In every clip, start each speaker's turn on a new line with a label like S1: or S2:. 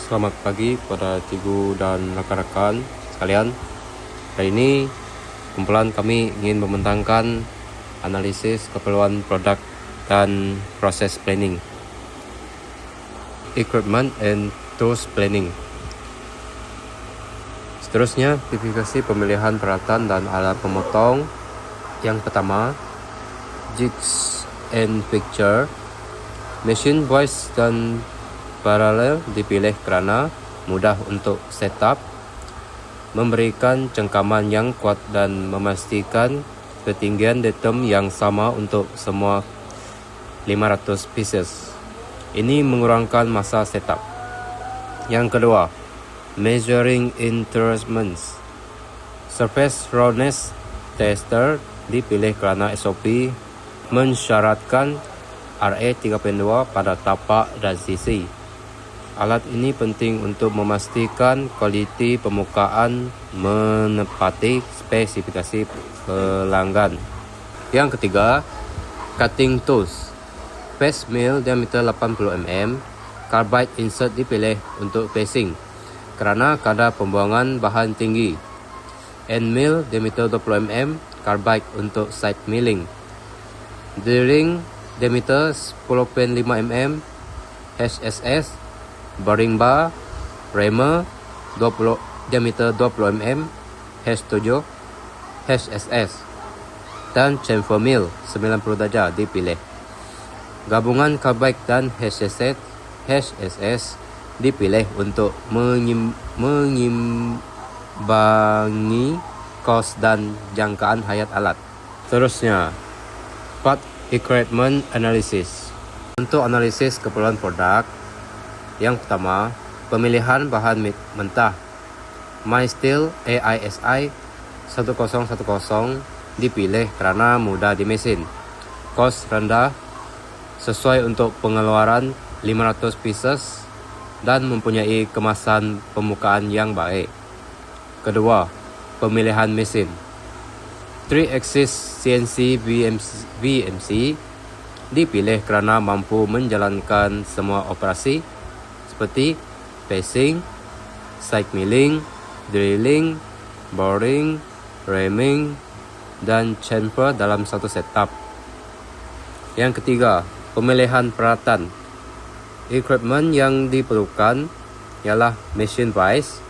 S1: Selamat pagi pada cikgu dan rekan-rekan sekalian. Hari ini kumpulan kami ingin membentangkan analisis keperluan produk dan proses planning, equipment and tools planning. Seterusnya, tipifikasi pemilihan peralatan dan alat pemotong. Yang pertama, jigs and picture. Machine voice dan paralel dipilih kerana mudah untuk setup, memberikan cengkaman yang kuat dan memastikan ketinggian datum yang sama untuk semua 500 pieces. Ini mengurangkan masa setup. Yang kedua, measuring instruments. Surface roughness tester dipilih kerana SOP mensyaratkan RA3.2 pada tapak dan sisi. Alat ini penting untuk memastikan kualiti permukaan menepati spesifikasi pelanggan. Yang ketiga, cutting tools. Face mill diameter 80 mm, carbide insert dipilih untuk facing kerana kadar pembuangan bahan tinggi. End mill diameter 20 mm, carbide untuk side milling. Drilling diameter 10.5 mm, HSS. Boring bar, Ramer, diameter 20 mm, H7, HSS. Dan chamfer mill 90 darjah dipilih. Gabungan carbide dan HSS dipilih untuk mengimbangi kos dan jangkaan hayat alat. Seterusnya, part equipment analysis. Untuk analisis keperluan produk, yang pertama, pemilihan bahan mentah. MySteel AISI 1010 dipilih kerana mudah di mesin, kos rendah, sesuai untuk pengeluaran 500 pieces dan mempunyai kemasan permukaan yang baik. Kedua, pemilihan mesin. 3-axis CNC VMC dipilih kerana mampu menjalankan semua operasi seperti facing, side milling, drilling, boring, ramming, dan chamfer dalam satu setup. Yang ketiga, pemilihan peralatan. Equipment yang diperlukan ialah machine vice,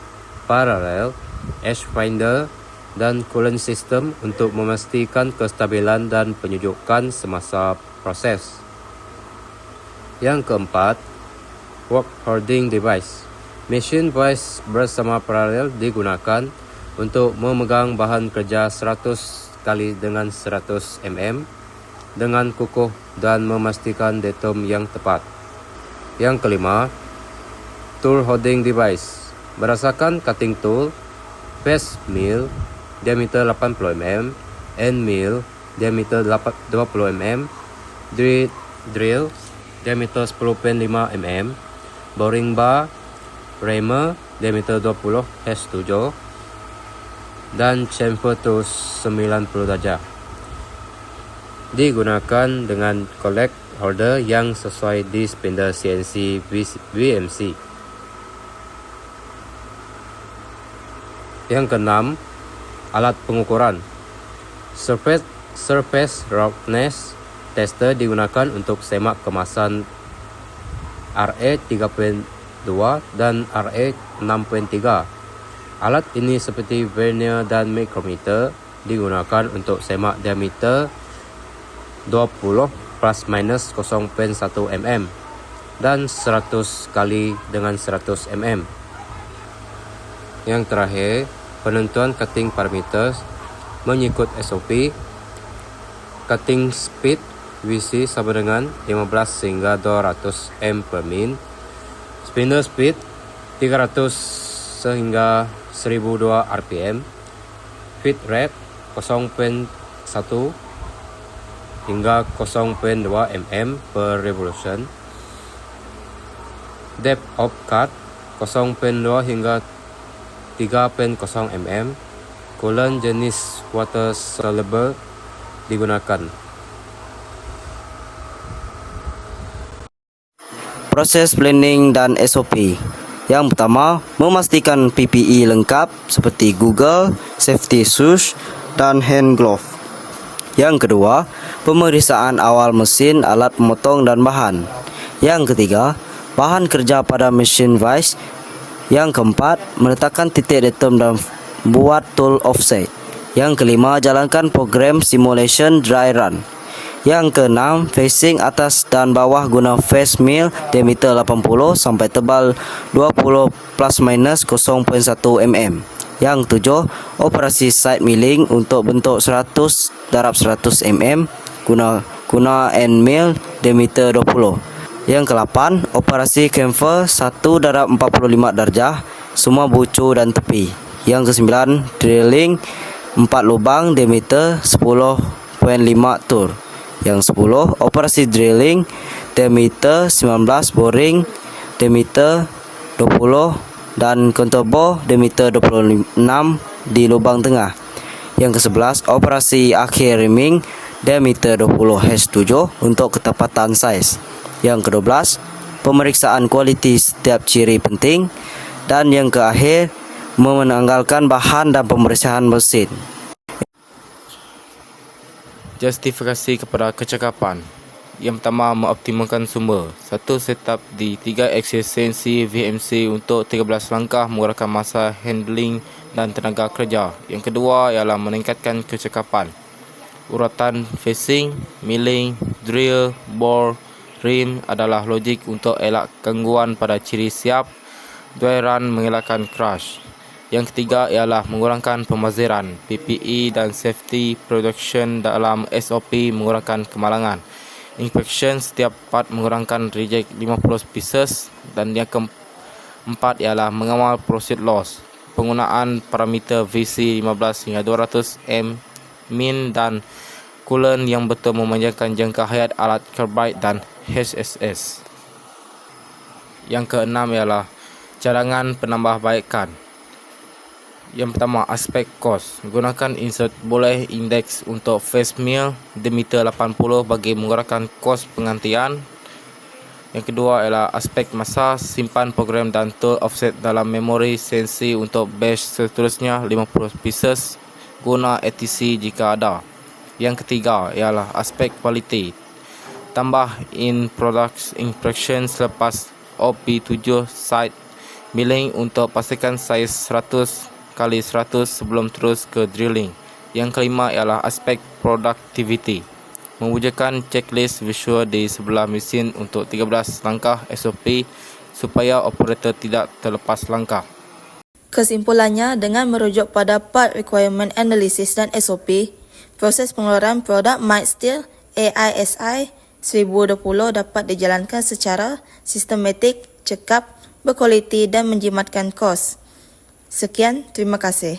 S1: parallel, edge finder, dan coolant system untuk memastikan kestabilan dan penyejukan semasa proses. Yang keempat, work holding device. Machine vice bersama paralel digunakan untuk memegang bahan kerja 100 kali dengan 100 mm dengan kukuh dan memastikan datum yang tepat. Yang kelima, tool holding device. Berdasarkan cutting tool, face mill diameter 80 mm, end mill diameter 20 mm, drill diameter 10.5 mm, boring bar, Ramer diameter 20 H7, dan chamfer tools 90 darjah. Digunakan dengan collect holder yang sesuai di spindle CNC VMC. Yang keenam, alat pengukuran. Surface roughness tester digunakan untuk semak kemasan RA3.2 dan RA6.3. Alat ini seperti vernier dan micrometer digunakan untuk semak diameter 20 plus minus 0.1 mm dan 100 kali dengan 100 mm. Yang terakhir, penentuan cutting parameters mengikut SOP. Cutting speed WC sama dengan 15 hingga 200 m per min. Spindle speed 300 sehingga 1002 rpm. Feed rate 0.1 hingga 0.2 mm per revolution. Depth of cut 0.2 hingga 3.0 mm. Coolant jenis water soluble digunakan.
S2: Proses planning dan SOP. Yang pertama, memastikan PPE lengkap seperti Google, safety shoes, dan hand glove. Yang kedua, pemeriksaan awal mesin, alat pemotong dan bahan. Yang ketiga, bahan kerja pada mesin vice. Yang keempat, meletakkan titik datum dan buat tool offset. Yang kelima, jalankan program simulation dry run. Yang keenam, facing atas dan bawah guna face mill diameter 80 sampai tebal 20 plus minus 0.1 mm. Yang tujuh, operasi side milling untuk bentuk 100 darab 100 mm guna end mill diameter 20. Yang ke-8, operasi chamfer 1 darab 45 darjah, semua bucu dan tepi. Yang ke-9, drilling 4 lubang diameter 10.5 tur. Yang 10, operasi drilling diameter 19, boring diameter 20 dan contour bore diameter 26 di lubang tengah. Yang ke-11, operasi akhir rimming diameter 20 H7 untuk ketepatan saiz. Yang ke-12, pemeriksaan kualiti setiap ciri penting. Dan yang ke-akhir, menanggalkan bahan dan pemeriksaan mesin.
S1: Justifikasi kepada kecakapan. Yang pertama, mengoptimalkan sumber. Satu, setup di 3 akses CNC VMC untuk 13 langkah mengurangkan masa handling dan tenaga kerja. Yang kedua ialah meningkatkan kecakapan. Uratan facing, milling, drill, bore, rim adalah logik untuk elak gangguan pada ciri siap. Dry run mengelakkan crash. Yang ketiga ialah mengurangkan pemaziran. PPE dan safety production dalam SOP mengurangkan kemalangan. Inspection setiap part mengurangkan reject 50 pieces. Dan yang keempat ialah mengawal process loss. Penggunaan parameter VC 15 hingga 200 M min dan coolant yang betul memanjangkan jangka hayat alat carbide dan HSS. Yang keenam ialah cadangan penambahbaikan. Yang pertama, aspek kos. Gunakan insert boleh indeks untuk face mill diameter 80 bagi mengurangkan kos penggantian. Yang kedua ialah aspek masa. Simpan program dan tool offset dalam memori CNC untuk batch seterusnya 50 pieces. Guna ATC jika ada. Yang ketiga ialah aspek kualiti. Tambah in product inspection selepas OP7 side milling untuk pastikan saiz 100 kali 100 sebelum terus ke drilling. Yang kelima ialah aspek productivity. Mewujudkan checklist visual di sebelah mesin untuk 13 langkah SOP supaya operator tidak terlepas langkah.
S3: Kesimpulannya, dengan merujuk pada Part Requirement Analysis dan SOP, proses pengeluaran produk Might Steel AISI 1020 dapat dijalankan secara sistematik, cekap, berkualiti dan menjimatkan kos. Sekian, terima kasih.